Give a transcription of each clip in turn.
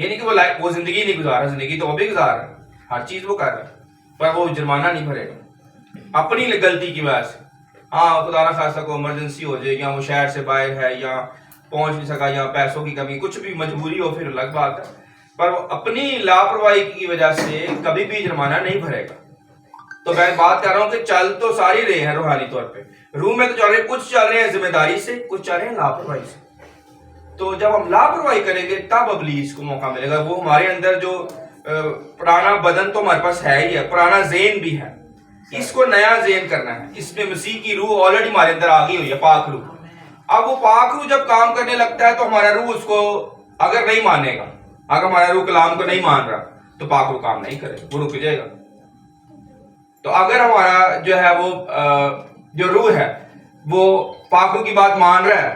یہ نہیں کہ وہ زندگی نہیں گزار رہا, زندگی تو وہ بھی گزار رہا ہے, ہر چیز وہ کر رہا ہے, پر وہ جرمانہ نہیں بھرے گا اپنی غلطی کی وجہ سے. ہاں خدا نہ خاصہ کو ایمرجنسی ہو جائے, یا وہ شہر سے باہر ہے, یا پہنچ نہیں سکا, یا پیسوں کی کمی, کچھ بھی مجبوری ہو, پھر الگ بات ہے, پر وہ اپنی لاپرواہی کی وجہ سے کبھی بھی جرمانہ نہیں بھرے گا. تو میں بات کر رہا ہوں کہ چل تو ساری رہے ہیں روحانی طور پہ, روح میں تو چل رہے ہیں, کچھ چل رہے ہیں ذمہ داری سے, کچھ چل رہے ہیں لاپرواہی سے. تو جب ہم لاپرواہی کریں گے تب ابلیس کو موقع ملے گا. وہ ہمارے اندر جو پرانا بدن تو ہمارے پاس ہے ہی ہے, پرانا ذہن بھی ہے, اس کو نیا ذہن کرنا ہے. اس میں مسیح کی روح آلریڈی ہمارے اندر آ گئی ہوئی ہے, پاک روح. اب وہ پاک روح جب کام کرنے لگتا ہے تو ہمارا روح اس کو اگر نہیں مانے گا, اگر ہمارا روح کلام کو نہیں مان رہا تو پاک روح کام نہیں کرے, وہ رک جائے گا. تو اگر ہمارا جو ہے وہ جو روح ہے وہ پاک روح کی بات مان رہا ہے,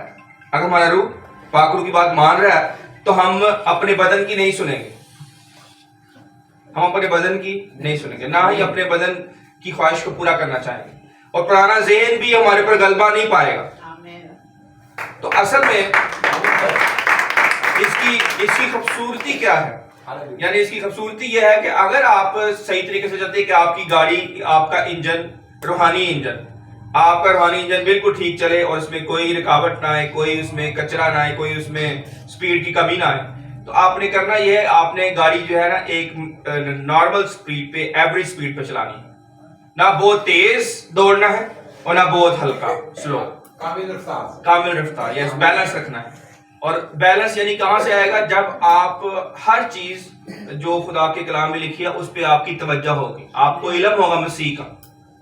اگر ہمارا روح پاک روح کی بات مان رہا ہے تو ہم اپنے بدن کی نہیں سنیں گے, ہم اپنے بدن کی نہیں سنیں گے, نہ ہی اپنے بدن کی خواہش کو پورا کرنا چاہیں گے, اور پرانا ذہن بھی ہمارے پر غلبہ نہیں پائے گا. تو اصل میں اس کی خوبصورتی کیا ہے, یعنی اس کی خوبصورتی یہ ہے کہ اگر آپ صحیح طریقے سے چلتے ہیں کہ آپ کی گاڑی, آپ کا انجن, روحانی انجن, آپ کا روحانی انجن بالکل ٹھیک چلے اور اس میں کوئی رکاوٹ نہ آئے, کوئی اس میں کچرا نہ آئے, کوئی اس میں سپیڈ کی کمی نہ آئے, تو آپ نے کرنا یہ ہے, آپ نے گاڑی جو ہے نا ایک نارمل سپیڈ پہ, ایوریج سپیڈ پہ چلانی ہے, نہ بہت تیز دوڑنا ہے اور نہ بہت ہلکا سلو, کامل رفتار, یس بیلنس رکھنا ہے. اور بیلنس یعنی کہاں سے آئے گا, جب آپ ہر چیز جو خدا کے کلام میں لکھی ہے اس پہ آپ کی توجہ ہوگی, آپ کو علم ہوگا مسیح کا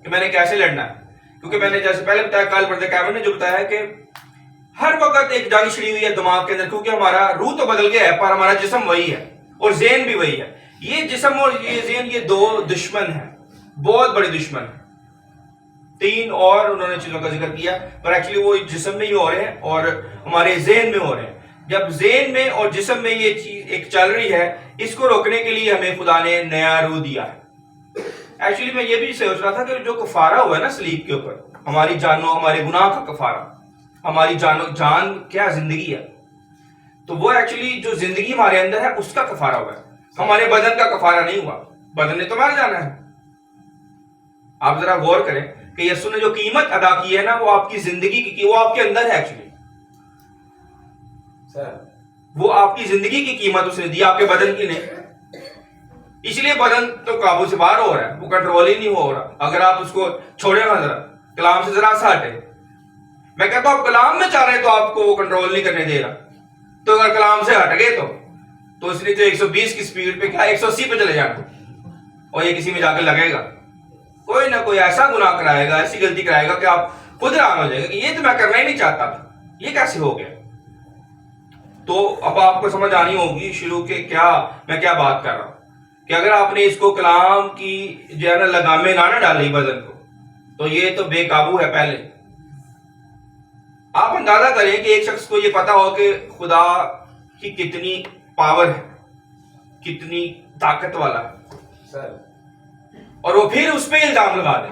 کہ میں نے کیسے لڑنا ہے. کیونکہ میں نے جیسے پہلے بتایا, کل بردر کیمرن نے جو بتایا ہے کہ ہر وقت ایک جنگ چھڑی ہوئی ہے دماغ کے اندر, کیونکہ ہمارا روح تو بدل گیا ہے پر ہمارا جسم وہی ہے اور ذہن بھی وہی ہے. یہ جسم اور یہ ذہن, یہ دو دشمن ہیں, بہت بڑے دشمن ہیں. 3 اور انہوں نے چیزوں کا ذکر کیا, پر ایکچولی وہ جسم میں ہی ہو رہے ہیں اور ہمارے ذہن میں ہو رہے ہیں. جب ذہن میں اور جسم میں یہ چیز ایک چل رہی ہے, اس کو روکنے کے لیے ہمیں خدا نے نیا روح دیا ہے. ایکچولی میں یہ بھی سوچ رہا تھا کہ جو کفارہ ہوا ہے نا صلیب کے اوپر, ہماری جانوں, ہمارے گناہ کا کفارہ, ہماری جان کیا زندگی ہے, تو وہ ایکچولی جو زندگی ہمارے اندر ہے اس کا کفارہ ہوا ہے, ہمارے بدن کا کفارہ نہیں ہوا. بدن نے تو مر جانا ہے. آپ ذرا غور کریں کہ یسوع نے جو قیمت ادا کی ہے نا, وہ آپ کی زندگی کی, وہ آپ کے اندر ہے ایکچولی, وہ آپ کی زندگی کی قیمت اس نے دی, آپ کے بدن کی نہیں. اس لیے بدن تو قابو سے باہر ہو رہا ہے, وہ کنٹرول ہی نہیں ہو رہا. اگر آپ اس کو چھوڑیں نا ذرا, کلام سے ذرا سا ہٹے, میں کہتا ہوں آپ کلام میں چاہ رہے ہیں تو آپ کو وہ کنٹرول نہیں کرنے دے رہا. تو اگر کلام سے ہٹ گئے تو اس نے تو 120 کی سپیڈ پہ کیا 180 پہ چلے جانا, اور یہ کسی میں جا کے لگے گا, کوئی نہ کوئی ایسا گناہ کرائے گا, ایسی غلطی کرائے گا کہ آپ خود حیران ہو جائے گا کہ یہ تو میں کرنا ہی نہیں چاہتا تھا, یہ کیسے ہو گیا. تو اب آپ کو سمجھ آنی ہوگی شروع کے میں کیا بات کر رہا ہوں, کہ اگر آپ نے اس کو کلام کی جو ہے نا لگامیں نہ ڈالی بدن کو, تو یہ تو بے قابو ہے. پہلے آپ اندازہ کریں کہ ایک شخص کو یہ پتا ہو کہ خدا کی کتنی پاور ہے, کتنی طاقت والا ہے, اور وہ پھر اس پہ الزام لگا دے.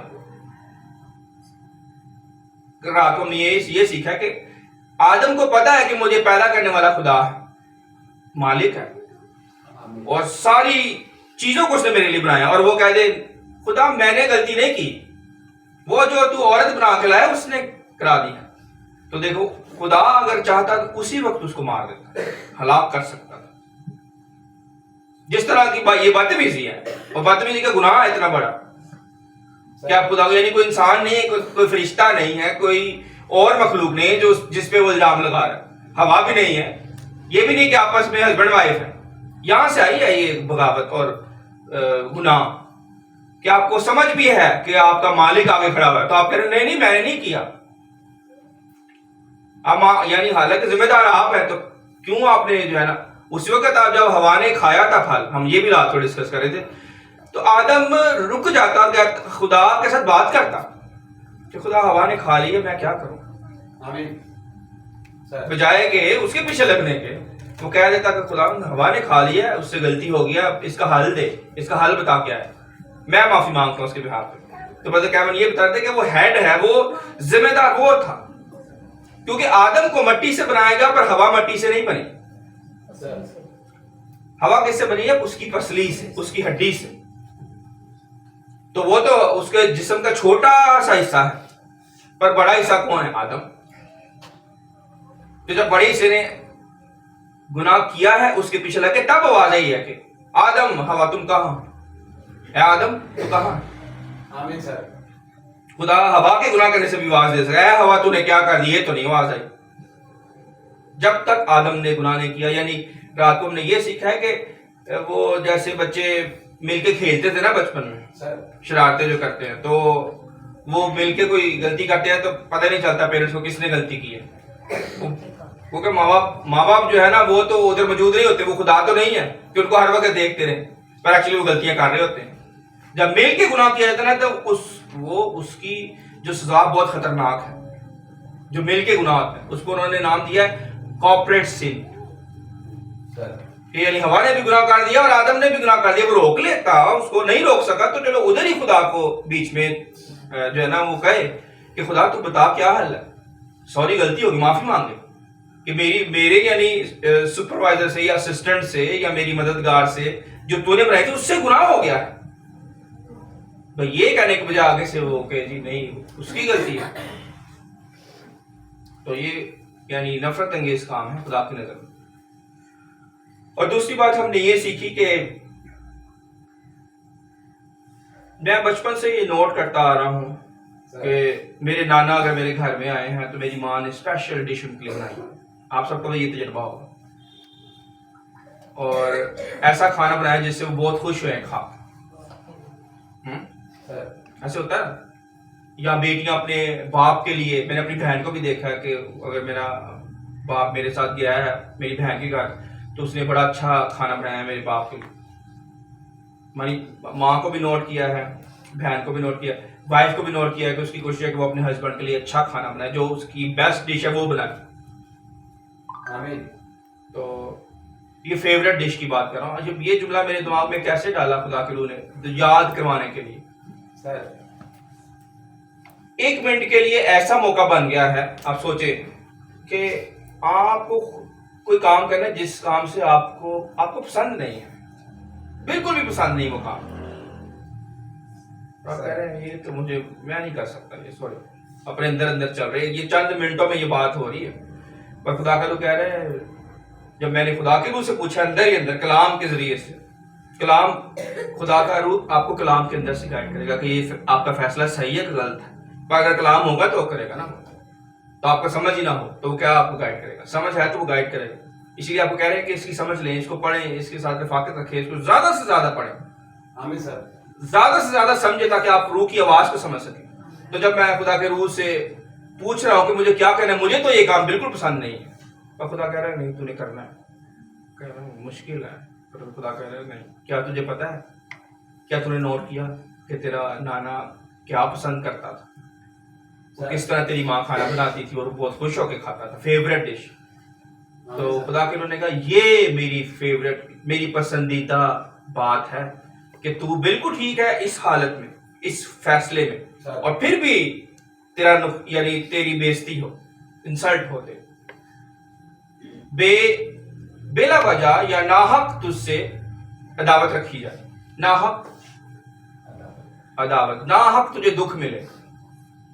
رات کو ہم نے یہ سیکھا کہ آدم کو پتا ہے کہ مجھے پیدا کرنے والا خدا ہے, مالک ہے, اور ساری چیزوں کو اس نے میرے لیے بنایا, اور وہ کہہ دے خدا میں نے غلطی نہیں کی, وہ جو تو عورت بنا کے لایا اس نے کرا دیا. تو دیکھو خدا اگر چاہتا تو اسی وقت اس کو مار دیتا, ہلاک کر سکتا تھا. جس طرح کی یہ بدتمیزی ہے, اور بدتمیزی کا گناہ اتنا بڑا کیا خدا, یعنی کوئی انسان نہیں ہے, کوئی فرشتہ نہیں ہے, کوئی اور مخلوق نہیں ہے جس پہ وہ الزام لگا رہا ہے. ہوا بھی نہیں ہے, یہ بھی نہیں کہ آپس میں ہسبینڈ وائف ہے. یہاں سے آئی ہے یہ بغاوت اور گناہ, کہ آپ کو سمجھ بھی ہے کہ آپ کا مالک آگے کھڑا ہوا ہے, تو آپ کہہ رہے ہیں نہیں میں نے نہیں کیا. یعنی حالانکہ ذمہ دار آپ ہیں, تو کیوں آپ نے جو ہے نا اس وقت آپ جب ہوا نے کھایا تھا پھل, ہم یہ بھی رات کو ڈسکس کر رہے تھے, تو آدم رک جاتا کہ خدا کے ساتھ بات کرتا کہ خدا ہوا نے کھا لی ہے, میں کیا کروں, بجائے کہ اس کے پیچھے لگنے کے وہ کہہ دیتا کہ خدا ہوا نے کھا لیا ہے, اس سے غلطی ہو گیا, اس کا حل دے, اس کا حل بتا کیا ہے, میں معافی مانگتا ہوں اس کے بہاف پہ. تو بدر کیمرن یہ بتا دے کہ وہ ہیڈ ہے, وہ ذمہ دار وہ تھا, کیونکہ آدم کو مٹی سے بنائے گا پر ہوا مٹی سے نہیں بنی. ہوا کس سے بنی ہے؟ اس کی پسلی سے، اس کی ہڈی سے. تو وہ تو اس کے جسم کا چھوٹا سا حصہ ہے، پر بڑا حصہ کون ہے؟ آدم. تو جب بڑے حصے نے گناہ کیا ہے اس کے پیچھے لگ کے تب آواز آئی ہے کہ آدم ہوا تم کہاں؟ اے آدم تو کہاں؟ آمین سر. خدا ہوا کے گناہ کرنے سے بھی آواز دے سکتا ہے، اے ہوا تو نے کیا کر دی؟ یہ تو نہیں آواز آئی. جب تک آدم نے گناہ نہیں کیا. یعنی رات کو ہم نے یہ سیکھا ہے کہ وہ جیسے بچے مل کے کھیلتے تھے نا بچپن میں، شرارتیں جو کرتے ہیں، تو وہ مل کے کوئی غلطی کرتے ہیں تو پتہ نہیں چلتا پیرنٹس کو کس نے غلطی کی ہے. کیونکہ ماں باپ جو ہے نا وہ تو ادھر موجود نہیں ہوتے، وہ خدا تو نہیں ہے کہ ان کو ہر وقت دیکھتے رہے، پر ایکچولی وہ غلطیاں کر رہے ہوتے ہیں. جب مل کے گناہ کیا جاتا ہے نا تو اس کی جو سزا بہت خطرناک ہے. جو مل کے گناہ ہوتا ہے اس کو انہوں نے نام دیا ہے کارپوریٹ سن. یعنی ہوا نے بھی گناہ کر دیا اور آدم نے بھی گناہ کر دیا. وہ روک لیتا، اس کو نہیں روک سکا، تو چلو ادھر ہی خدا کو بیچ میں جو ہے نا وہ کہے کہ خدا تو بتا کیا حل ہے، سوری غلطی ہوگی، معافی مانگے کہ میرے یعنی سپروائزر سے یا اسسٹنٹ سے یا میری مددگار سے جو تو نے بنائی تھی اس سے گناہ ہو گیا ہے. بھئی یہ کہنے کے بجائے آگے سے وہ کہ جی نہیں اس کی غلطی ہے، تو یہ یعنی نفرت انگیز کام ہے خدا کی نظر میں. اور دوسری بات ہم نے یہ سیکھی کہ میں بچپن سے یہ نوٹ کرتا آ رہا ہوں کہ میرے نانا اگر میرے گھر میں آئے ہیں تو میری ماں نے اسپیشل ڈش ان کے لیے بنائی. آپ سب کو یہ تجربہ ہوگا، اور ایسا کھانا بنایا جس سے وہ بہت خوش ہوئے کھا. ایسے ہوتا ہے. یا بیٹیاں اپنے باپ کے لیے، میں نے اپنی بہن کو بھی دیکھا ہے کہ اگر میرا باپ میرے ساتھ گیا ہے میری بہن کے گھر تو اس نے بڑا اچھا کھانا بنایا ہے میرے باپ کے لیے. ہماری ماں کو بھی نوٹ کیا ہے، بہن کو بھی نوٹ کیا، وائف کو بھی نوٹ کیا ہے کہ اس کی کوشش ہے کہ وہ اپنے ہسبینڈ کے لیے اچھا کھانا بنائے، جو اس کی بیسٹ ڈش ہے وہ بنائے. آمین. تو یہ فیوریٹ ڈش کی بات کر رہا ہوں. جب یہ جملہ میرے دماغ میں کیسے ڈالا خدا کے روح نے یاد کروانے کے لیے. سر 1 منٹ کے لیے ایسا موقع بن گیا ہے. آپ سوچیں کہ آپ کو کوئی کام کرنا ہے جس کام سے آپ کو پسند نہیں ہے، بالکل بھی پسند نہیں وہ کام. آپ کہہ رہے ہیں یہ تو میں نہیں کر سکتا، یہ سوری اپنے اندر چل رہے ہیں، یہ چند منٹوں میں یہ بات ہو رہی ہے. پر خدا کا تو کہہ رہے ہیں جب میں نے خدا کے روح سے پوچھا اندر ہی اندر کلام کے ذریعے سے، کلام خدا کا روح آپ کو کلام کے اندر سے گائیڈ کرے گا کہ یہ آپ کا فیصلہ صحیح ہے کہ غلط ہے. پر اگر کلام ہوگا تو وہ کرے گا نا، تو آپ کو سمجھ ہی نہ ہو تو وہ کیا آپ کو گائیڈ کرے گا؟ سمجھ ہے تو وہ گائیڈ کرے گا. اسی لیے آپ کو کہہ رہے ہیں کہ اس کی سمجھ لیں، اس کو پڑھیں، اس کے ساتھ رفاقت رکھیں، اس کو زیادہ سے زیادہ پڑھیں. آمین سر. زیادہ سے زیادہ سمجھے تاکہ آپ روح کی آواز کو سمجھ سکیں. تو جب میں خدا کے روح سے پوچھ رہا ہوں کہ مجھے کیا کرنا ہے، مجھے تو یہ کام بالکل پسند نہیں ہے، اور خدا کہہ رہا ہے نہیں تو نے کرنا ہے. کہہ رہا ہوں مشکل ہے. خدا کہہ رہا ہے نہیں. کیا تجھے پتا ہے، کیا تو نے نوٹ کیا کہ تیرا نانا کیا پسند کرتا تھا، کس طرح تیری ماں کھانا بناتی تھی اور وہ بہت خوش ہو کے کھاتا تھا، فیوریٹ ڈش. تو خدا کے انہوں نے کہا یہ میری فیوریٹ، میری پسندیدہ بات ہے کہ تو بالکل ٹھیک ہے اس حالت میں، اس فیصلے میں، اور پھر بھی تیرا یعنی تیری بےزتی ہو، انسلٹ ہوتے، بلا وجہ یا ناحق تجھ سے عداوت رکھی جائے. ناحق عداوت، ناحق تجھے دکھ ملے،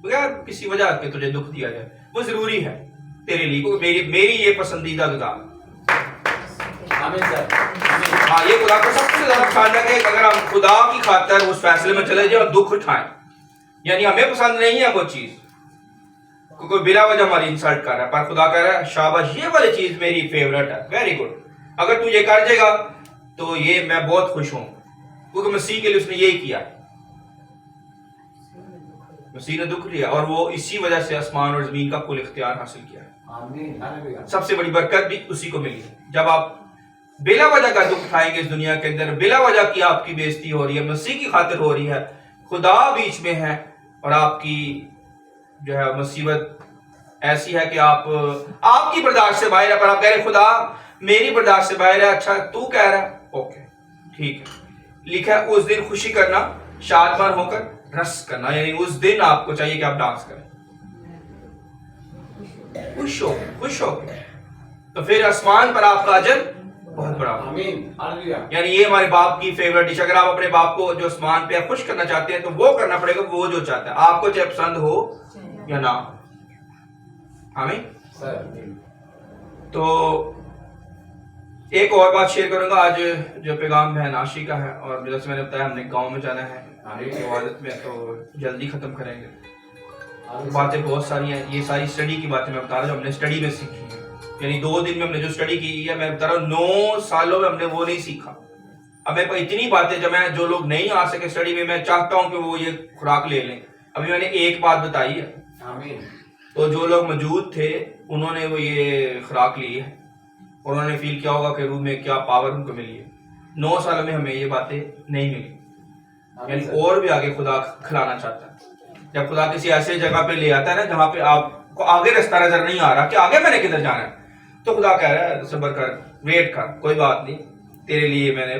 بغیر کسی وجہ کے تجھے دکھ دیا جائے، وہ ضروری ہے تیرے لیے. میری یہ پسندیدہ غذا. ہاں یہ خدا کو سب سے زیادہ پسند ہے کہ اگر ہم خدا کی خاطر اس فیصلے میں چلے جائیں اور دکھ اٹھائیں. یعنی ہمیں پسند نہیں ہے وہ چیز، کوئی بلا وجہ ہماری انسلٹ کر رہا ہے، پر خدا کہہ رہا ہے شاباش یہ والی چیز میری فیوریٹ ہے، ویری گڈ. اگر تو یہ کر جائے گا تو یہ میں بہت خوش ہوں، کیونکہ مسیح کے لیے اس نے یہی کیا. مسیح نے دکھ لیا اور وہ اسی وجہ سے آسمان اور زمین کا کل اختیار حاصل کیا ہے. سب سے بڑی برکت بھی اسی کو ملی. جب آپ بلا وجہ کا دکھ اٹھائیں گے اس دنیا کے اندر، بلا وجہ کی آپ کی بےزتی ہو رہی ہے، مسیح کی خاطر ہو رہی ہے، خدا بیچ میں ہے، اور آپ کی جو ہے مصیبت ایسی ہے کہ آپ کی برداشت سے باہر ہے، پر آپ کہہ رہے ہیں خدا میری برداشت سے باہر ہے. اچھا تو کہہ رہا ہے اوکے ٹھیک ہے. لکھا ہے اس دن خوشی کرنا، شادمان ہو کر رس کرنا، یعنی اس دن آپ کو چاہیے کہ آپ ڈانس کریں، خوش ہو. تو پھر آسمان پر آپ کا اجر بہت بڑا. آمین ہاللویا. یعنی یہ ہمارے باپ کی فیوریٹ ڈش. اگر آپ اپنے باپ کو جو آسمان پہ خوش کرنا چاہتے ہیں تو وہ کرنا پڑے گا وہ جو چاہتا ہے, آپ کو چاہے پسند ہو یا نہ. آمین. سر تو ایک اور بات شیئر کروں گا آج, جو پیغام ہے ناشی کا ہے, اور جیسے میں نے بتایا ہم نے گاؤں میں جانا ہے عبادت میں, تو جلدی ختم کریں گے. باتیں بہت ساری ہیں, یہ ساری اسٹڈی کی باتیں میں بتا رہا ہوں, ہم نے اسٹڈی میں سیکھی ہے. یعنی 2 دن میں ہم نے جو اسٹڈی کی ہے, میں بتا رہا ہوں 9 سالوں میں ہم نے وہ نہیں سیکھا. اب میرے پاس اتنی باتیں جو لوگ نہیں آ سکے اسٹڈی میں, میں چاہتا ہوں کہ وہ یہ خوراک لے لیں. ابھی میں نے ایک بات بتائی ہے, آمین. تو جو لوگ موجود تھے انہوں نے وہ یہ خوراک لی ہے, اور انہوں نے فیل کیا ہوگا کہ روح میں کیا پاور ان کو ملی ہے. 9 سالوں میں ہمیں یہ باتیں نہیں ملی. یعنی اور بھی آگے خدا کھلانا چاہتا ہے. جب خدا کسی ایسے جگہ پہ لے آتا ہے نا جہاں پہ آپ کو آگے رستہ نظر نہیں آ رہا کہ آگے میں نے کدھر جانا ہے, تو خدا کہہ رہا ہے صبر کر, ویٹ کر, کوئی بات نہیں, تیرے لیے میں نے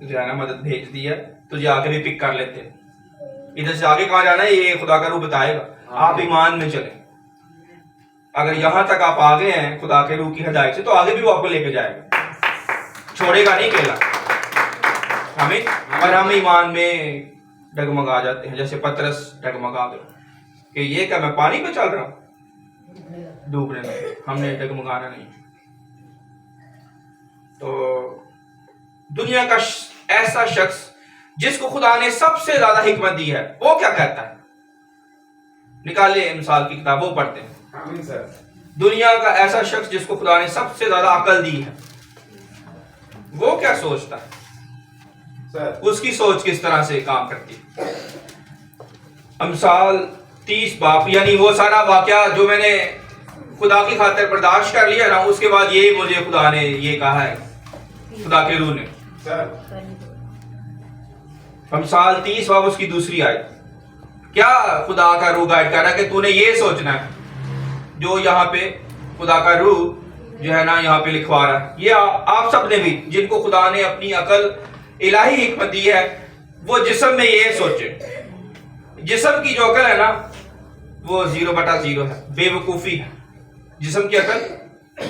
جو ہے نا مدد بھیج دی ہے, تجھے آگے بھی پک کر لیتے ہیں. ادھر سے آگے کہاں جانا ہے یہ خدا کا روح بتائے گا. آپ ایمان میں چلیں. اگر یہاں تک آپ آگے ہیں خدا کے روح کی ہدایت سے, تو آگے بھی وہ آپ کو لے کے جائے گا, چھوڑے گا نہیں اکیلا. ہمیں اور ہم ایمان میں ڈگمگا جاتے ہیں, جیسے پترس ڈگمگا گئے کہ یہ کیا میں پانی پہ چل رہا ہوں ڈوبنے میں. ہم نے ڈگمگانا نہیں. تو دنیا کا ایسا شخص جس کو خدا نے سب سے زیادہ حکمت دی ہے, وہ کیا کہتا ہے؟ نکالے مثال کی کتاب, وہ پڑھتے ہیں. آمین سر. دنیا کا ایسا شخص جس کو خدا نے سب سے زیادہ عقل دی ہے, وہ کیا سوچتا ہے؟ سر اس کی سوچ کس طرح سے کام کرتی ہے؟ امثال 30 باب, یعنی وہ سارا واقعہ جو میں نے خدا کی خاطر برداشت کر لیا نا, اس کے بعد یہ مجھے خدا نے یہ کہا ہے, خدا کے روح نے. سر امثال 30 باب اس کی دوسری آیت. کیا خدا کا روح گائیڈ کر رہا ہے کہ تو نے یہ سوچنا ہے جو یہاں پہ خدا کا روح جو ہے نا یہاں پہ لکھوا رہا ہے. یہ آپ سب نے بھی جن کو خدا نے اپنی عقل الہی حکمت دی ہے, وہ جسم میں یہ سوچے. جسم کی جو عقل ہے نا وہ 0/0 ہے, بے وقوفی ہے. جسم کی عقل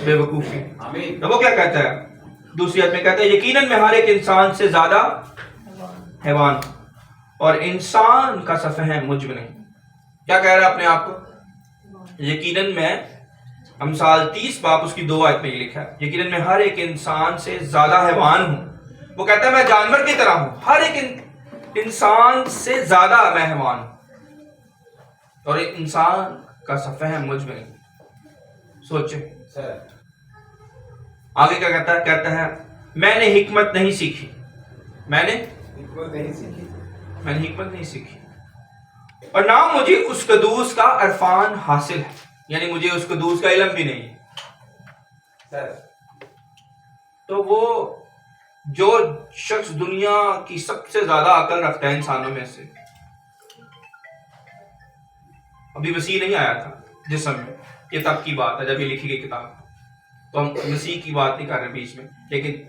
بے وقوفی ہے. آمین. تو وہ کیا کہتا ہے دوسری آیت میں؟ کہتا ہے یقیناً میں ہر ایک انسان سے زیادہ حیوان ہوں, اور انسان کا سا فہم مجھ میں نہیں. کیا کہہ رہا ہے اپنے آپ کو؟ یقیناً میں, امثال 30 باب اس کی 2 آیت میں یہ لکھا ہے, یقیناً میں ہر ایک انسان سے زیادہ حیوان ہوں. وہ کہتا ہے میں جانور کی طرح ہوں, ہر ایک انسان سے زیادہ میں حیوان ہوں, اور انسان کا سا فہم مجھ میں نہیں. سوچے سر آگے کیا کہتا ہے؟ کہتا ہے میں نے حکمت نہیں سیکھی, میں نے حکمت نہیں سیکھی, میں نے حکمت نہیں سیکھی, اور نہ مجھے اس قدوس کا عرفان حاصل ہے. یعنی مجھے اس قدوس کا علم بھی نہیں. سر تو وہ جو شخص دنیا کی سب سے زیادہ عقل رکھتا ہے انسانوں میں سے, ابھی مسیح نہیں آیا تھا جسم میں, یہ تب کی بات ہے جب یہ لکھی گئی کتاب, تو ہم مسیح کی بات نہیں کر رہے بیچ میں, لیکن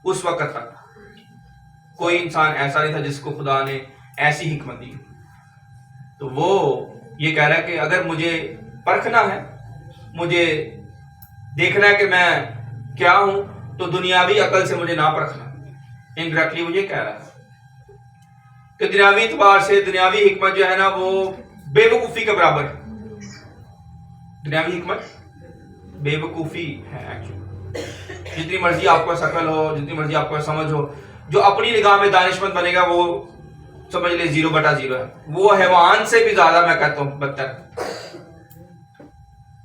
اس وقت تک کوئی انسان ایسا نہیں تھا جس کو خدا نے ایسی حکمت دی. تو وہ یہ کہہ رہا ہے کہ اگر مجھے پرکھنا ہے, مجھے دیکھنا ہے کہ میں کیا ہوں, تو دنیاوی عقل سے مجھے نہ پرکھنا. انڈائریکٹلی وہ یہ کہہ رہا ہے کہ دنیاوی اعتبار سے دنیاوی حکمت جو ہے نا وہ بے وقوفی کے برابر ہے. دنیاوی حکمت بے وقوفی ہے ایکچولی. جتنی مرضی آپ کو عقل ہو, جتنی مرضی آپ کو سمجھ ہو, جو اپنی نگاہ میں دانش مند بنے گا وہ سمجھ لے 0/0 ہے. وہ حیوان سے بھی زیادہ میں کہتا ہوں بدتر,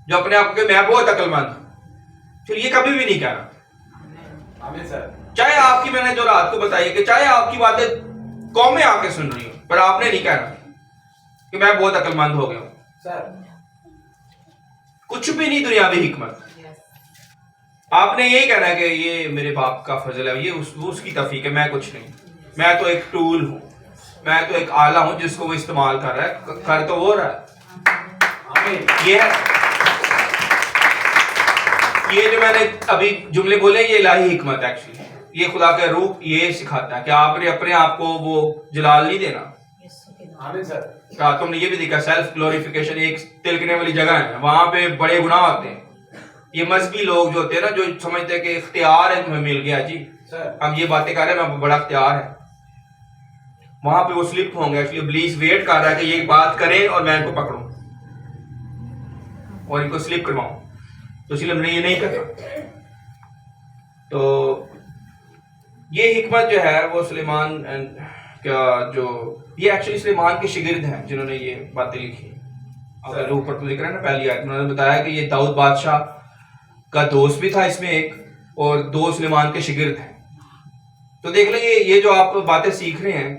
جو اپنے آپ کو کہ میں بہت عقل مند ہوں. پھر یہ کبھی بھی نہیں کہہ رہا. آمین سر. چاہے آپ کی, میں نے جو رات کو بتائی کہ چاہے آپ کی باتیں قومیں آ کے سن رہی ہوں, پر آپ نے نہیں کہہ رہا کہ میں بہت عقل مند ہو گیا ہوں. سر کچھ بھی نہیں دنیاوی حکمت. آپ نے یہی کہنا ہے کہ یہ میرے باپ کا فضل ہے, یہ اس کی توفیق ہے, میں کچھ نہیں, میں تو ایک ٹول ہوں, میں تو ایک آلہ ہوں جس کو وہ استعمال کر رہا ہے, کر تو وہ رہا ہے. آمین. یہ ہے, یہ جو میں نے ابھی جملے بولے یہ الہی حکمت ہے ایکچولی. یہ خدا کا روح یہ سکھاتا ہے کہ آپ نے اپنے آپ کو وہ جلال نہیں دینا. آمین سر. تم نے یہ بھی دیکھا سیلف گلوریفیکیشن ایک تلکنے والی جگہ ہے, وہاں پہ بڑے گناہ آتے ہیں. یہ مذہبی لوگ جو ہوتے ہیں نا جو سمجھتے ہیں کہ اختیار ہے تمہیں مل گیا جی سر ہم یہ باتیں کر رہے ہیں ہمیں بڑا اختیار ہے وہاں پہ وہ سلپ ہوں گے ایکچولی ابلیس ویٹ کر رہا ہے کہ یہ بات کریں اور میں ان کو پکڑوں اور ان کو سلپ کرواؤں تو اس لیے ہم نے یہ نہیں کرنا تو یہ حکمت جو ہے وہ سلیمان کا جو یہ ایکچولی سلیمان کے شاگرد ہیں جنہوں نے یہ باتیں لکھی اگر اوپر تو ذکر ہے نا پہلی آیت میں انہوں نے بتایا کہ یہ داؤد بادشاہ کا دوست بھی تھا اس میں ایک اور دو سلیمان کے شاگرد ہیں تو دیکھ لیں یہ جو آپ باتیں سیکھ رہے ہیں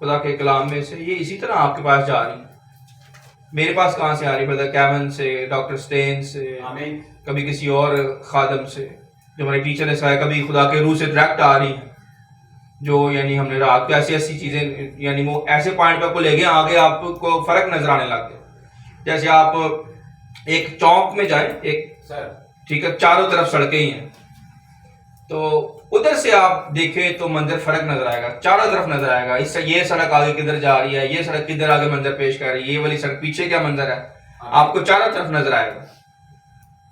خدا کے کلام میں سے یہ اسی طرح آپ کے پاس جا رہی ہیں میرے پاس کہاں سے آ رہی بردر کیون سے ڈاکٹر سٹین سے آمین کبھی کسی اور خادم سے جو ہمارے ٹیچر نے سکھایا کبھی خدا کے روح سے ڈائریکٹ آ رہی ہیں جو یعنی ہم نے رات کو ایسی چیزیں یعنی وہ ایسے پوائنٹ پہ آپ کو لے گئے آگے آپ کو فرق نظر آنے لگ گئے جیسے آپ ایک چوک میں جائیں ایک سر ٹھیک ہے چاروں طرف سڑکیں ہی ہیں تو ادھر سے آپ دیکھیں تو منظر فرق نظر آئے گا چاروں طرف نظر آئے گا اس سے یہ سڑک آگے کدھر جا رہی ہے یہ سڑک کدھر آگے منظر پیش کر رہی ہے یہ والی سڑک پیچھے کیا منظر ہے آپ کو چاروں طرف نظر آئے گا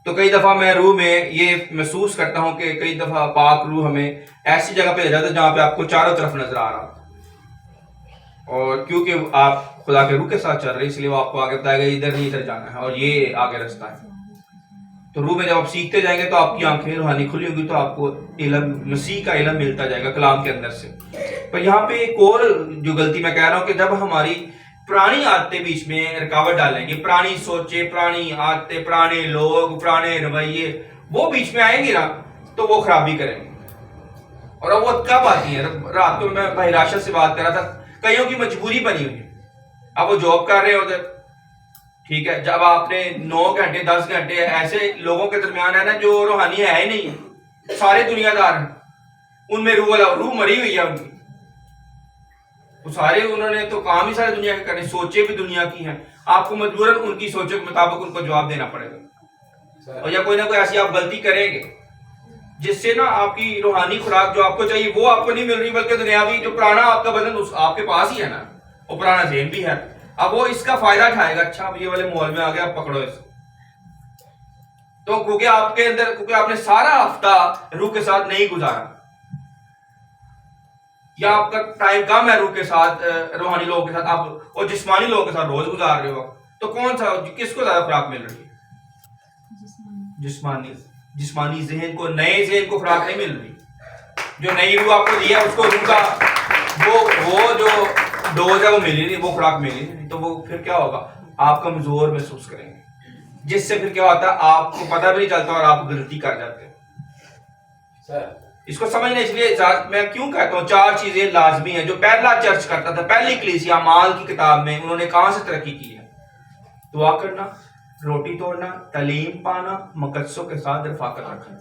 تو کئی دفعہ میں روح میں یہ محسوس کرتا ہوں کہ کئی دفعہ پاک روح ہمیں ایسی جگہ پہ لے جاتا ہے جہاں پہ آپ کو چاروں طرف نظر آ رہا ہوتا اور کیونکہ آپ خدا کے روح کے ساتھ چل رہے ہیں اس لیے وہ آپ کو آگے بتائے گا ادھر نہیں ادھر جانا ہے اور یہ آگے رستہ ہے تو روح میں جب آپ سیکھتے جائیں گے تو آپ کی آنکھیں روحانی کھلی ہوگی تو آپ کو علم مسیح کا علم ملتا جائے گا کلام کے اندر سے پر یہاں پہ ایک اور جو غلطی میں کہہ رہا ہوں کہ جب ہماری پرانی عادتیں بیچ میں رکاوٹ ڈالیں گے پرانی سوچیں پرانی عادتیں پرانے لوگ پرانے رویے وہ بیچ میں آئیں گے نا تو وہ خرابی کریں گے اور اب وہ کب آتی ہیں رات کو میں بھائی راشد سے بات کر رہا تھا کئیوں کی مجبوری بنی ہوئی ہے اب وہ جاب کر رہے ہوتے ٹھیک ہے جب آپ نے 9 گھنٹے 10 گھنٹے ایسے لوگوں کے درمیان ہے نا جو روحانی ہے ہی نہیں ہے سارے دنیا دار ہیں ان میں روح مری ہوئی ہے ان کی وہ سارے انہوں نے تو کام ہی سارے دنیا کے کرنے سوچیں بھی دنیا کی ہیں آپ کو مجبوراً ان کی سوچوں کے مطابق ان کو جواب دینا پڑے گا اور یا کوئی نہ کوئی ایسی آپ غلطی کریں گے جس سے نا آپ کی روحانی خوراک جو آپ کو چاہیے وہ آپ کو نہیں مل رہی بلکہ دنیاوی جو پرانا آپ کا بدن آپ کے پاس ہی ہے نا وہ پرانا ذہن بھی ہے اب وہ اس کا فائدہ اٹھائے گا اچھا اب یہ والے مال میں آ گیا آپ پکڑو اس تو کیونکہ آپ کے اندر کیونکہ آپ نے سارا ہفتہ روح کے ساتھ نہیں گزارا یا آپ کا ٹائم کم ہے روح کے ساتھ روحانی لوگوں کے ساتھ آپ اور جسمانی لوگوں کے ساتھ روز گزار رہے ہو تو کون سا کس کو زیادہ خوراک مل رہی ہے جسمانی ذہن کو نئے ذہن کو خوراک نہیں مل رہی جو نئی روح آپ کو دیا اس کو روح کا وہ جو ڈوز ہے وہ ملی نہیں وہ خوراک ملی نہیں تو وہ پھر کیا ہوگا آپ کمزور محسوس کریں گے جس سے پھر کیا ہوتا ہے آپ کو پتہ بھی نہیں چلتا اور آپ غلطی کر جاتے ہیں سر اس کو سمجھنے اس لیے میں کیوں کہتا ہوں 4 چیزیں لازمی ہیں جو پہلا چرچ کرتا تھا پہلی کلیسیا اعمال کی کتاب میں انہوں نے کہاں سے ترقی کی ہے دعا کرنا روٹی توڑنا تعلیم پانا مقدسوں کے ساتھ رفاقت رکھنا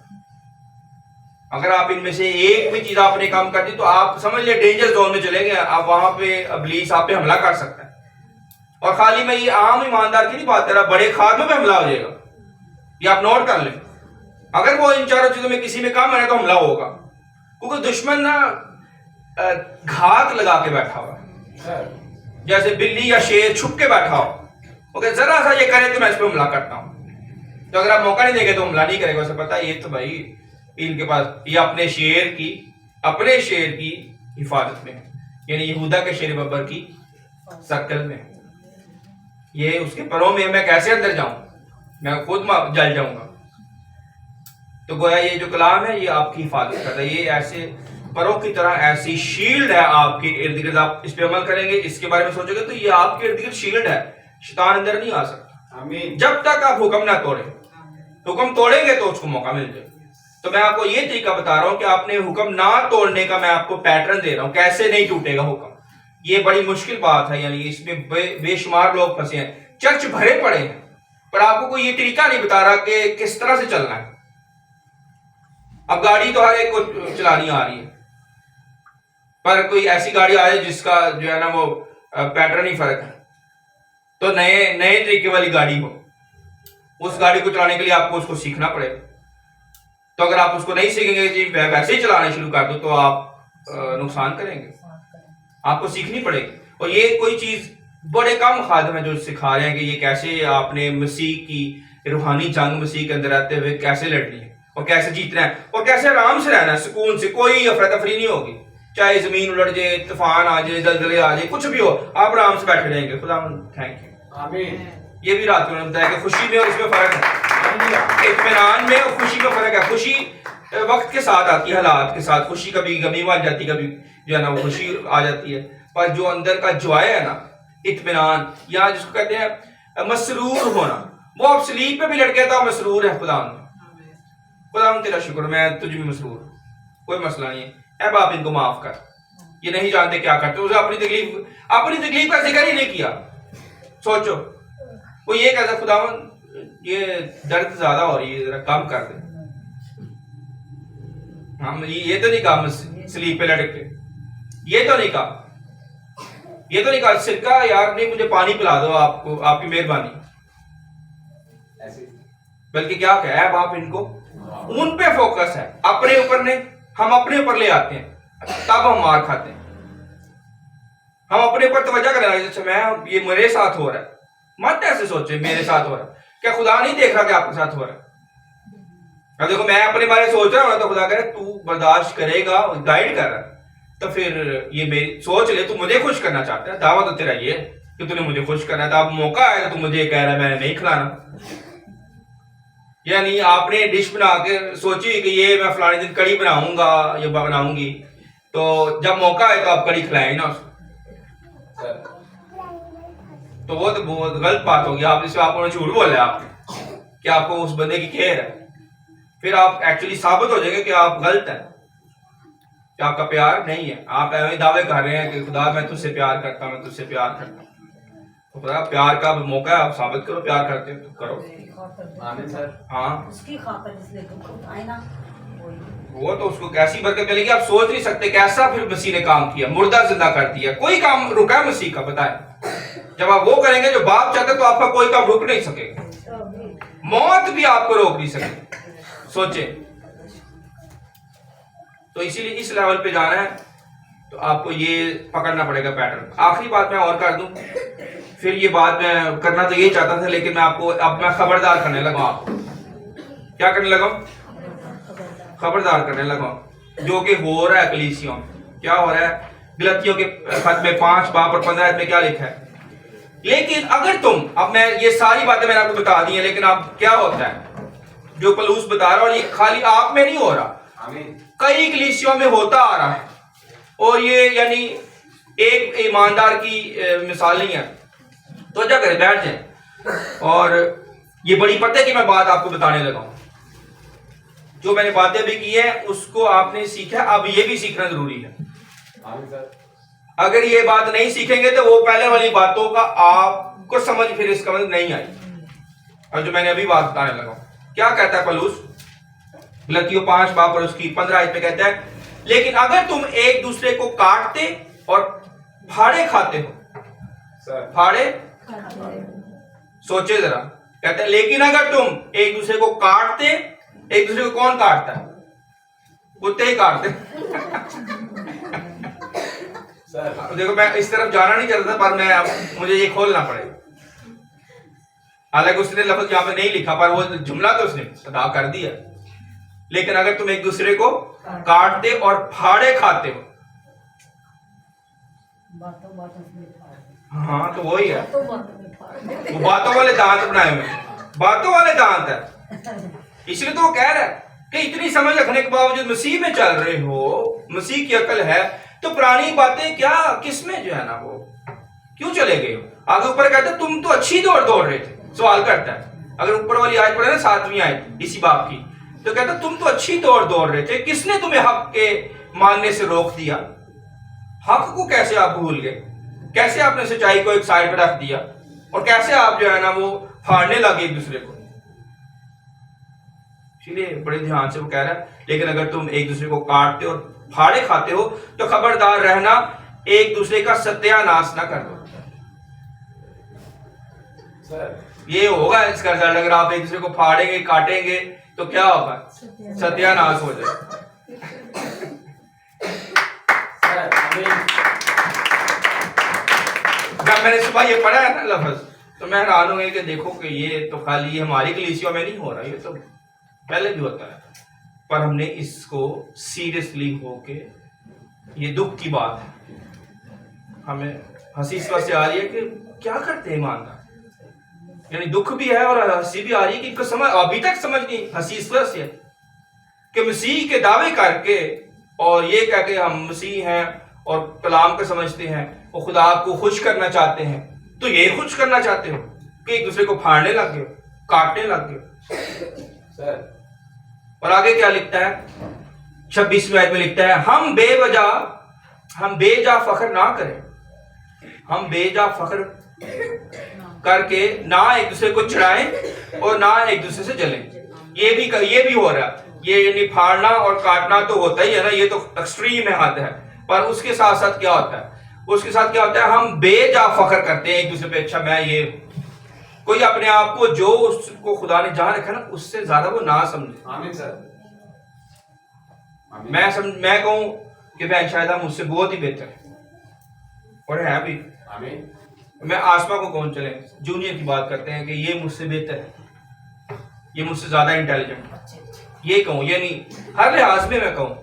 اگر آپ ان میں سے ایک بھی چیز آپ نے کام کر دی تو آپ سمجھ لیں ڈینجر زون میں چلے گئے آپ وہاں پہ ابلیس آپ پہ حملہ کر سکتا ہے اور خالی میں یہ عام ایماندار کی نہیں بات کر رہا بڑے خادموں پہ حملہ ہو جائے گا یہ آپ نوٹ کر لیں اگر وہ ان 4 چیزوں میں کسی میں کام ہے تو حملہ ہوگا کیونکہ دشمن نا گھات لگا کے بیٹھا ہوا ہے جیسے بلی یا شیر چھپ کے بیٹھا ہو اوکے ذرا سا یہ کرے تو میں اس پہ حملہ کرتا ہوں تو اگر آپ موقع نہیں دیں گے تو حملہ نہیں کرے گا اسے پتا یہ تو بھائی ان کے پاس یہ اپنے شیر کی حفاظت میں ہے یعنی یہودا کے شیر ببر کی سرکل میں یہ اس کے پروں میں میں کیسے اندر جاؤں میں خود جل جاؤں گا تو گویا یہ جو کلام ہے یہ آپ کی حفاظت کرتا ہے یہ ایسے پروں کی طرح ایسی شیلڈ ہے آپ کے ارد گرد آپ اس پہ عمل کریں گے اس کے بارے میں سوچو گے تو یہ آپ کے ارد گرد شیلڈ ہے شیطان اندر نہیں آ سکتا جب تک آپ حکم نہ توڑیں حکم توڑیں گے تو اس کو موقع مل جائے تو میں آپ کو یہ طریقہ بتا رہا ہوں کہ آپ نے حکم نہ توڑنے کا میں آپ کو پیٹرن دے رہا ہوں کیسے نہیں ٹوٹے گا حکم یہ بڑی مشکل بات ہے یعنی اس میں بے شمار لوگ پھنسے ہیں چرچ بھرے پڑے ہیں پر آپ کو کوئی یہ طریقہ نہیں بتا رہا کہ کس طرح سے چلنا ہے اب گاڑی تو ہر ایک کو چلانی آ رہی ہے پر کوئی ایسی گاڑی آ رہی ہے جس کا جو ہے نا وہ پیٹرن ہی فرق ہے تو نئے طریقے والی گاڑی ہو اس گاڑی کو چلانے کے لیے آپ کو اس کو سیکھنا پڑے گا تو اگر آپ اس کو نہیں سیکھیں گے جی ویسے ہی چلانا شروع کر دو تو آپ نقصان کریں گے آپ کو سیکھنی پڑے گی اور یہ کوئی چیز بڑے کم خادم ہیں جو سکھا رہے ہیں کہ یہ کیسے آپ نے مسیح کی روحانی جنگ مسیح کے اندر رہتے ہوئے کیسے لڑنی ہے اور کیسے جیتنا ہے اور کیسے آرام سے رہنا ہے سکون سے. کوئی افراتفری نہیں ہوگی, چاہے زمین الٹ جائے, طوفان آ جائے, زلزلے آ جائے, کچھ بھی ہو, آپ آرام سے بیٹھے رہیں گے. خدا تھینک یو. آمین. یہ بھی رات میں نے بتایا کہ خوشی میں اور اس میں فرق ہے, اطمینان میں اور خوشی میں فرق ہے. خوشی وقت کے ساتھ آتی ہے, حالات کے ساتھ. خوشی کبھی غمی بن جاتی, کبھی جو ہے نا وہ خوشی آ جاتی ہے, پر جو اندر کا جوائے ہے نا, اطمینان, یا جس کو کہتے ہیں مسرور ہونا, وہ آپ سلیپ پہ بھی لڑ گیا تھا, مسرور ہے خدا میں. خدا تیرا شکر, میں تجھ بھی مسرور, کوئی مسئلہ نہیں ہے. اے باپ ان کو معاف کر, یہ نہیں جانتے کیا کرتے. اسے اپنی تکلیف کا ذکر ہی نہیں کیا. سوچو وہ یہ کہتا خدا یہ درد زیادہ ہو رہی ہے, ذرا کم کر دے. ہم یہ تو نہیں کہا سلیپ پہ لٹک کے, یہ تو نہیں کہا سرکہ یار نہیں مجھے پانی پلا دو, آپ کو آپ کی مہربانی. بلکہ کیا کہ اے باپ ان کو, ان پہ فوکس ہے, اپنے اوپر نہیں. ہم اپنے اوپر لے آتے ہیں تب ہم مار کھاتے ہیں. ہم اپنے اوپر توجہ کریں, اچھا میں یہ میرے ساتھ ہو رہا ہے. مت ایسے سوچے میرے ساتھ ہو رہا ہے, کیا خدا نہیں دیکھ رہا کہ آپ کے ساتھ ہو رہا ہے؟ اب دیکھو میں اپنے بارے سوچ رہا ہوں تو خدا کہہ رہا ہے تو برداشت کرے گا, گائیڈ کر رہا ہے, تو پھر یہ میری سوچ لے, تو مجھے خوش کرنا چاہتا ہے. دعویٰ تو تیرا یہ ہے کہ تو نے مجھے خوش کرنا ہے, تو اب موقع آئے تو مجھے کہہ رہا ہے میں نے نہیں کھلانا. یعنی آپ نے ڈش بنا کے سوچی کہ یہ میں فلانے دن کڑی بناؤں گا یا بناؤں گی, تو جب موقع آئے تو آپ کڑی کھلائیں نا اس کو, تو وہ تو بہت غلط بات ہوگی. آپ اس آپ نے جھوٹ بولا آپ نے کہ آپ کو اس بندے کی کیئر ہے. پھر آپ ایکچولی ثابت ہو جائے گا کہ آپ غلط ہیں, کہ آپ کا پیار نہیں ہے. آپ ایویں دعوے کر رہے ہیں کہ خدا میں تجھ سے پیار کرتا ہوں, میں تجھ سے پیار کرتا ہوں. تو خدا پیار کا موقع ہے, آپ ثابت کرو پیار کرتے ہیں تو کرو. آمین سر. ہاں اس کی خاطر اس لیے تو آئے نا, وہ تو اس کو کیسی برکت ملے گی آپ سوچ نہیں سکتے. کیسا پھر مسیح نے کام کیا, مردہ زندہ کر دیا. کوئی کام رکا ہے مسیح کا بتائیں؟ جب آپ وہ کریں گے جو باپ چاہتے تو آپ کا کوئی کام رک نہیں سکے گا. موت بھی آپ کو روک نہیں سکے. سوچیں, تو اسی لیے اس لیول پہ جانا ہے تو آپ کو یہ پکڑنا پڑے گا پیٹرن. آخری بات میں اور کر دوں, پھر یہ بات میں کرنا تو یہی چاہتا تھا, لیکن میں آپ کو اب میں خبردار کرنے لگا. آپ کیا کرنے لگا؟ خبردار کرنے لگا جو کہ ہو رہا ہے کلیسیوں میں. کیا ہو رہا ہے؟ غلطیوں کے خط میں 5 باب اور 15 میں کیا لکھا ہے؟ لیکن اگر تم, اب میں یہ ساری باتیں میں نے آپ کو بتا دی ہیں, لیکن اب کیا ہوتا ہے جو پلوس بتا رہا, اور یہ خالی آپ میں نہیں ہو رہا, کئی کلیسیوں میں ہوتا آ رہا ہے. اور یہ یعنی ایک ایماندار کی مثال نہیں ہے. تو کیا کریں, بیٹھ جائیں. اور یہ بڑی پتہ ہے کہ میں بات آپ کو بتانے لگا ہوں, جو میں نے باتیں بھی کی ہیں اس کو آپ نے سیکھا, اب یہ بھی سیکھنا ضروری ہے. اگر یہ بات نہیں سیکھیں گے تو وہ پہلے والی باتوں کا آپ کو سمجھ پھر اس کا مطلب نہیں آئی. اور جو میں نے ابھی بات بتانے لگا ہوں, کیا کہتا ہے پلوس غلطیوں 5 باب اور اس کی 15 میں کہتا ہے, لیکن اگر تم ایک دوسرے کو کاٹتے اور پھاڑے کھاتے ہو. پھاڑے, سوچے ذرا, کہتا ہے لیکن اگر تم ایک دوسرے کو کاٹتے, ایک دوسرے کو کون کاٹتا ہے؟ کتے ہی کاٹتے. دیکھو میں اس طرف جانا نہیں چاہتا تھا, پر مجھے یہ کھولنا پڑے. حالانکہ اس نے لفظ یہاں پہ نہیں لکھا, پر وہ جملہ تو اس نے ادا کر دیا. لیکن اگر تم ایک دوسرے کو کاٹتے اور پھاڑے کھاتے ہو, ہاں تو وہی ہے, وہ باتوں والے دانت بنائے ہوئے, باتوں والے دانت ہے. اس لیے تو وہ کہہ رہا ہے کہ اتنی سمجھ رکھنے کے باوجود مسیح میں چل رہے ہو, مسیح کی عقل ہے, تو پرانی باتیں کیا کس میں جو ہے نا وہ کیوں چلے گئے ہو؟ آگے اوپر کہتا ہے تم تو اچھی دوڑ رہے تھے. سوال کرتا ہے, اگر اوپر والی آیت پڑھے نا 7ویں آیت اسی باب کی, تو کہتا ہے تم تو اچھی دوڑ رہے تھے, کس نے تمہیں حق کے ماننے سے روک دیا؟ حق کو کیسے آپ بھول گئے؟ کیسے آپ نے سچائی کو ایک سائڈ پہ رکھ دیا, اور کیسے آپ جو ہے نا وہ پھاڑنے لگے ایک دوسرے کو؟ اسی لیے بڑے دھیان سے وہ کہہ رہا ہے, لیکن اگر تم ایک دوسرے کو کاٹتے اور پھاڑے کھاتے ہو تو خبردار رہنا, ایک دوسرے کا ستیہ ناش نہ کر دو. یہ ہوگا اس کا رزلٹ, اگر آپ ایک دوسرے کو پھاڑیں گے کاٹیں گے تو کیا ہوگا؟ ستیہ ناش ہو جائے. جب میں نے صبح یہ پڑھا ہے نا لفظ تو میں حیران ہوں گا کہ دیکھو کہ یہ تو خالی ہماری کلیسیوں میں نہیں ہو رہا، یہ تو پہلے بھی ہوتا ہے، پر ہم نے اس کو سیریسلی ہو کے، یہ دکھ کی بات ہے، ہمیں ہنسی اس وقت سے آ رہی ہے کہ کیا کرتے ہیں ایماندار، یعنی دکھ بھی ہے اور ہنسی بھی آ رہی ہے کہ ان کو سمجھ ابھی تک سمجھ نہیں، ہنسی اس وقت سے ہے کہ مسیح کے دعوے کر کے اور یہ کہہ کے ہم مسیح ہیں اور کلام کو سمجھتے ہیں اور خدا کو خوش کرنا چاہتے ہیں، تو یہ خوش کرنا چاہتے ہو کہ ایک دوسرے کو پھاڑنے لگ گئے، کاٹنے لگ گئے۔ سر اور آگے کیا لکھتا ہے 26ویں آیت میں لکھتا ہے ہم بے جا فخر نہ کریں، ہم بے جا فخر کر کے نہ ایک دوسرے کو چڑھائیں اور نہ ایک دوسرے سے جلیں۔ یہ بھی ہو رہا ہے، یہ یعنی پھاڑنا اور کاٹنا تو ہوتا ہی ہے نا، یہ تو ایکسٹریم حد ہے، پر اس کے ساتھ ساتھ کیا ہوتا ہے، اس کے ساتھ کیا ہوتا ہے ہم بے جا فخر کرتے ہیں ایک دوسرے پہ، اچھا میں یہ، کوئی اپنے آپ کو جو اس کو خدا نے جہاں رکھا نا اس سے زیادہ وہ نہ سمجھے۔ آمین سر۔ میں کہوں کہ بہن شاہدہ مجھ سے بہت ہی بہتر ہے اور ہے بھی، آمین۔ میں آسما کو کون چلے جونیئر کی بات کرتے ہیں کہ یہ مجھ سے بہتر ہے، یہ مجھ سے زیادہ انٹیلیجنٹ ہے، یہ کہوں، یہ نہیں ہر لحاظ میں کہوں،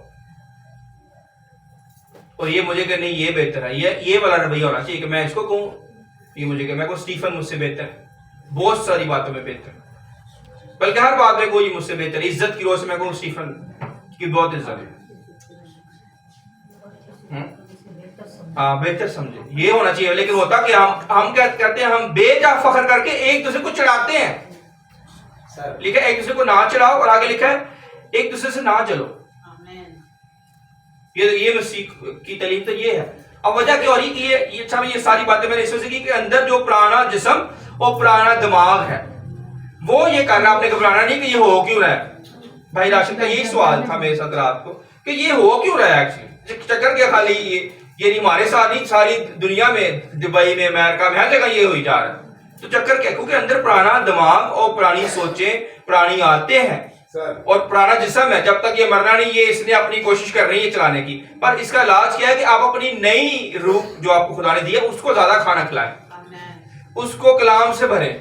اور یہ مجھے کہ نہیں یہ بہتر ہے، یہ والا رویہ ہونا چاہیے کہ میں اس کو کہوں، یہ مجھے کہ میں کہوں اسٹیفن مجھ سے بہتر ہے، بہت ساری باتوں میں بہتر ہے، بلکہ ہر بات میں کوئی مجھ سے بہتر ہے، عزت کی روح سے میں کہوں اسٹیفن کی بہت عزت ہے، ہاں بہتر سمجھے، یہ ہونا چاہیے۔ لیکن ہوتا کہ ہم کیا کرتے ہیں، ہم بے جا فخر کر کے ایک دوسرے کو چڑھاتے ہیں، لکھا ہے ایک دوسرے کو نہ چڑھاؤ، اور آگے لکھا ہے ایک دوسرے سے نہ جلو، یہ مسیح کی تعلیم تو یہ ہے۔ اب وجہ کیا ہو رہی کہ یہ ساری باتیں میں نے اس وجہ سے کی کہ اندر جو پرانا جسم اور پرانا دماغ ہے وہ یہ کرنا، آپ نے گھبرانا نہیں کہ یہ ہو کیوں رہا ہے۔ بھائی راشد کا یہی سوال تھا میرے ساتھ رات کو کہ یہ ہو کیوں رہا ہے، ایکچولی چکر کے خالی یہ نہیں ہمارے ساتھ نہیں، ساری دنیا میں، دبئی میں، امریکہ میں، ہر جگہ یہ ہوئی جا رہا ہے، تو چکر کیا، کیونکہ اندر پرانا دماغ اور پرانی سوچیں، پرانی عادتیں ہیں اور پرانا جسم ہے، جب تک یہ مرنا نہیں، یہ اس نے اپنی کوشش کر رہی ہے چلانے کی، پر اس کا علاج کیا ہے کہ آپ اپنی نئی روح جو آپ کو خدا نے دی ہے اس کو زیادہ کھانا کھلائیں، اس کو کلام سے بھریں،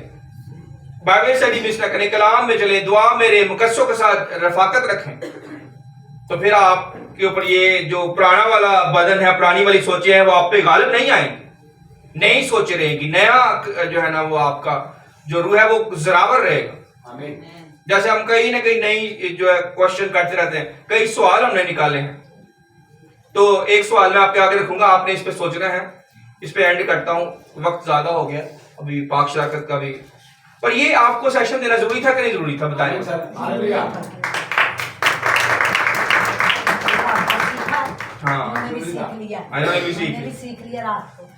بائبل اسٹڈی مس نہ کریں، کلام میں چلیں، دعا میرے مقدسوں کے ساتھ رفاقت رکھیں، تو پھر آپ کے اوپر یہ جو پرانا والا بدن ہے، پرانی والی سوچیں ہیں، وہ آپ پہ غالب نہیں آئیں گی، نئی سوچیں رہیں گی، نیا جو ہے نا وہ آپ کا جو روح ہے وہ زراور رہے گا۔ آمین۔ جیسے ہم کہیں نہ کہیں نئی جو ہے کوشچن کرتے رہتے ہیں، کئی سوال ہم نے نکالے ہیں، تو ایک سوال میں آپ کے آگے رکھوں گا، آپ نے اس پہ سوچنا ہے، اس پہ اینڈ کرتا ہوں، وقت زیادہ ہو گیا ابھی پاک شراکت کا بھی، پر یہ آپ کو سیشن دینا ضروری تھا کہ نہیں ضروری تھا بتائیں۔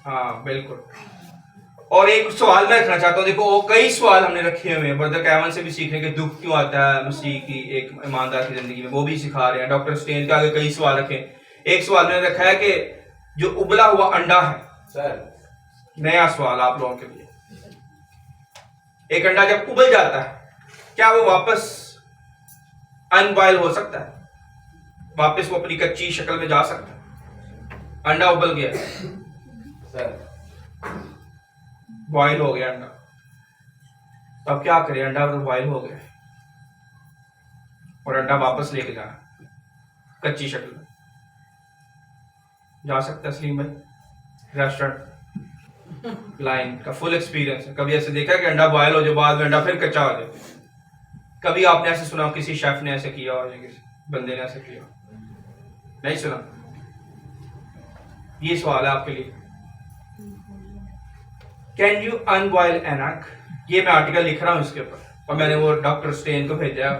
ہاں بالکل۔ اور ایک سوال میں رکھنا چاہتا ہوں، دیکھو کئی سوال ہم نے رکھے ہوئے ہیں، بردر کیون سے بھی سیکھنے کے دکھ کیوں آتا ہے مسیح کی ایک ایماندار کی زندگی میں، وہ بھی سکھا رہے ہیں، ڈاکٹر سٹین کے آگے کئی سوال رکھے، ایک سوال میں نے رکھا ہے کہ جو ابلا ہوا انڈا ہے، نیا سوال آپ لوگوں کے لیے، ایک انڈا جب ابل جاتا ہے کیا وہ واپس ان بوائل ہو سکتا ہے، واپس وہ اپنی کچی شکل میں جا سکتا ہے؟ انڈا ابل گیا، بوائل ہو گیا انڈا، اب کیا کرے، انڈا تو بوائل ہو گیا اور انڈا واپس لے کے جانا کچی شکل میں، جا سکتا ہے سلیم بھائی؟ ریسٹورنٹ لائن کا فل ایکسپیرینس ہے، کبھی ایسے دیکھا کہ انڈا بوائل ہو جائے بعد میں انڈا پھر کچا ہو جائے، کبھی آپ نے ایسے سنا کسی شیف نے ایسے کیا ہو یا کسی بندے نے ایسے کیا ہو؟ نہیں سنا؟ یہ سوال ہے آپ کے لیے، can you in boil an egg? یہ میں آرٹیکل لکھ رہا ہوں اس کے اوپر، اور میں نے وہ ڈاکٹر سٹین کو بھیجا،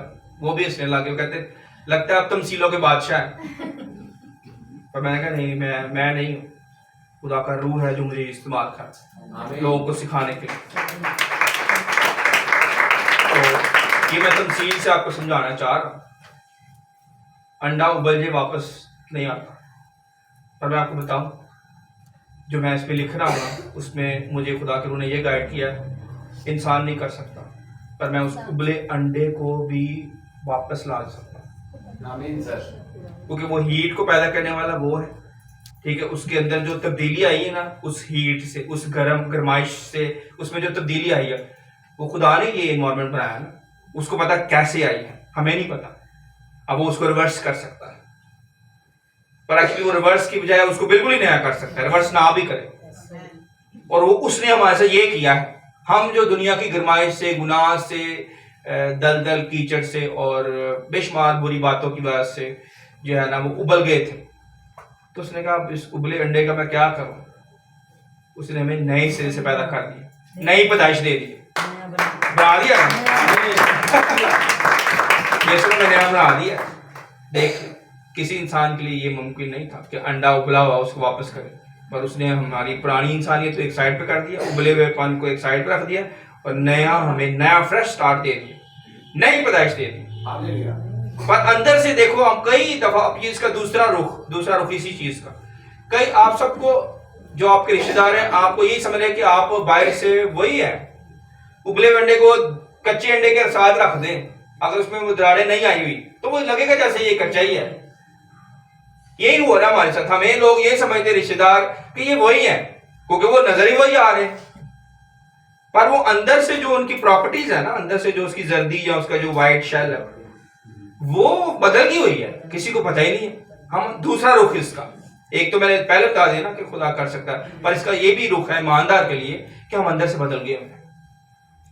وہ بھی اس نے لا کے کہتے لگتا ہے اب تمثیلوں کے بادشاہ ہیں، پر میں نے کہا نہیں، میں نہیں ہوں، خدا کا روح ہے جو مجھے استعمال کر لوگوں کو سکھانے کے لیے، تو یہ میں تمثیل سے آپ کو سمجھانا چاہ رہا ہوں، انڈا ابل جائے واپس نہیں آتا، پر میں آپ کو بتاؤں جو میں اس پہ لکھ رہا ہوں اس میں مجھے خدا کے روح نے یہ گائیڈ کیا ہے، انسان نہیں کر سکتا، پر میں اس ابلے انڈے کو بھی واپس لا سکتا ہوں، آمین سر، کیونکہ وہ ہیٹ کو پیدا کرنے والا وہ ہے، ٹھیک ہے، اس کے اندر جو تبدیلی آئی ہے نا، اس ہیٹ سے، اس گرمائش سے، اس میں جو تبدیلی آئی ہے، وہ خدا نے یہ انوائرمنٹ بنایا نا، اس کو پتا کیسے آئی ہے، ہمیں نہیں پتا. اب وہ اس کو ریورس کر سکتا ہے، پر ایکچولی وہ ریورس کی بجائے اس کو بالکل ہی نیا کر سکتا ہے، ریورس نہ بھی کرے. اور وہ اس نے ہمارے سے یہ کیا ہے. ہم جو دنیا کی گرمائش سے، گناہ سے، دلدل کیچڑ سے اور بے شمار بری باتوں کی وجہ سے جو ہے نا وہ ابل گئے تھے، تو اس نے کہا اب اس ابلے انڈے کا میں کیا کروں. اس نے ہمیں نئے سرے سے پیدا کر دیا، نئی پیدائش دے دی، بنا دیا یسوع نے نیا بنا دیا. دیکھ، کسی انسان کے لیے یہ ممکن نہیں تھا کہ انڈا ابلا ہوا اس کو واپس کرے، پر اس نے ہماری پرانی انسانیت کو ایک سائڈ پہ کر دیا، ابلے ہوئے پن کو ایک سائڈ پہ رکھ دیا، اور نیا ہمیں نیا فریش سٹارٹ دے دیا، نئی پیدائش دے دی. پر اندر سے دیکھو، ہم کئی دفعہ اس کا دوسرا رخ اسی چیز کا. کئی آپ سب کو جو آپ کے رشتے دار ہیں، آپ کو یہی سمجھ رہے ہیں کہ آپ باہر سے وہی ہے. ابلے ہوئے انڈے کو کچے انڈے کے ساتھ رکھ دیں، اگر اس میں وہ دراڑیں نہیں آئی ہوئی تو وہ لگے گا جیسے یہ کچا ہی ہے. یہی ہوا نا ہمارے ساتھ. ہمیں لوگ یہ سمجھتے رشتے دار کہ یہ وہی ہے، کیونکہ وہ نظر ہی وہی آ رہے ہیں، پر وہ اندر سے جو ان کی پراپرٹیز ہے نا، اندر سے جو اس کی زردی یا اس کا جو وائٹ شیل ہے وہ بدل گئی ہوئی ہے، کسی کو پتہ ہی نہیں ہے. ہم دوسرا رخ اس کا، ایک تو میں نے پہلے بتا دیا نا کہ خدا کر سکتا ہے، پر اس کا یہ بھی رخ ہے ایماندار کے لیے کہ ہم اندر سے بدل گئے ہیں.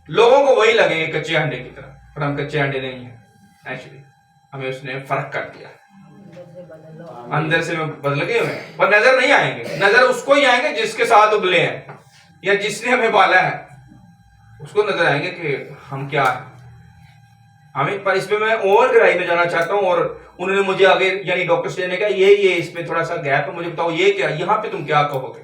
لوگوں کو وہی لگے گے کچے انڈے کی طرح، پر ہم کچے انڈے نہیں ہیں. ایکچولی ہمیں اس نے فرق کر دیا، اندر سے بدل گئے ہوئے ہیں، پر نظر نہیں آئیں گے. نظر اس کو ہی آئیں گے جس کے ساتھ ابلے ہیں یا جس نے ہمیں پالا ہے، اس کو نظر آئیں گے کہ ہم کیا ہیں. ہمیں پر اس پہ میں اور گہرائی میں جانا چاہتا ہوں، اور انہوں نے مجھے آگے یعنی ڈاکٹر نے کہا یہ اس میں تھوڑا سا گیپ ہے، مجھے بتاؤ یہ کیا، یہاں پہ تم کیا کہو گے.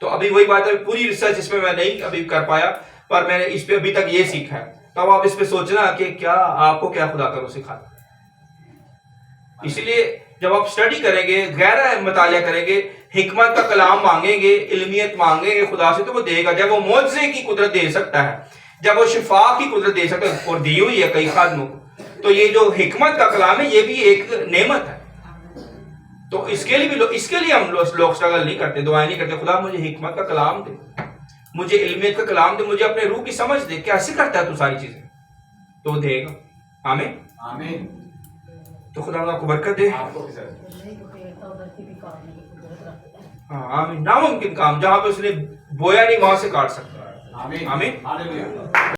تو ابھی وہی بات ہے، پوری ریسرچ اس میں نہیں ابھی کر پایا، پر میں نے اس پہ ابھی تک یہ سیکھا ہے. تو آپ اس پہ سوچنا کہ کیا آپ کو کیا خدا کرو سکھاتا. اسی لیے جب آپ اسٹڈی کریں گے، گہرا مطالعہ کریں گے، حکمت کا کلام مانگیں گے، علمیت مانگیں گے خدا سے، تو وہ دے گا. جب وہ معجزے کی قدرت دے سکتا ہے، جب وہ شفا کی قدرت دے سکتا ہے، اور دی ہوئی ہے کئی خادموں کو، تو یہ جو حکمت کا کلام ہے یہ بھی ایک نعمت ہے. تو اس کے لیے ہم لوگ اسٹرگل نہیں کرتے، دعائیں نہیں کرتے خدا مجھے حکمت کا کلام دے، مجھے علمیت کا کلام دے، مجھے اپنے روح کی سمجھ دے، کیسے کرتا ہے تو ساری چیزیں، تو وہ دے گا. آمین آمین. تو خدا آپ کو برکت دے. آپ کو بھی سر. ہاں آمین. ناممکن کام جہاں پہ اس نے بویا نہیں وہاں سے کاٹ سکتا ہے. آمین. آمین. ہاللویا.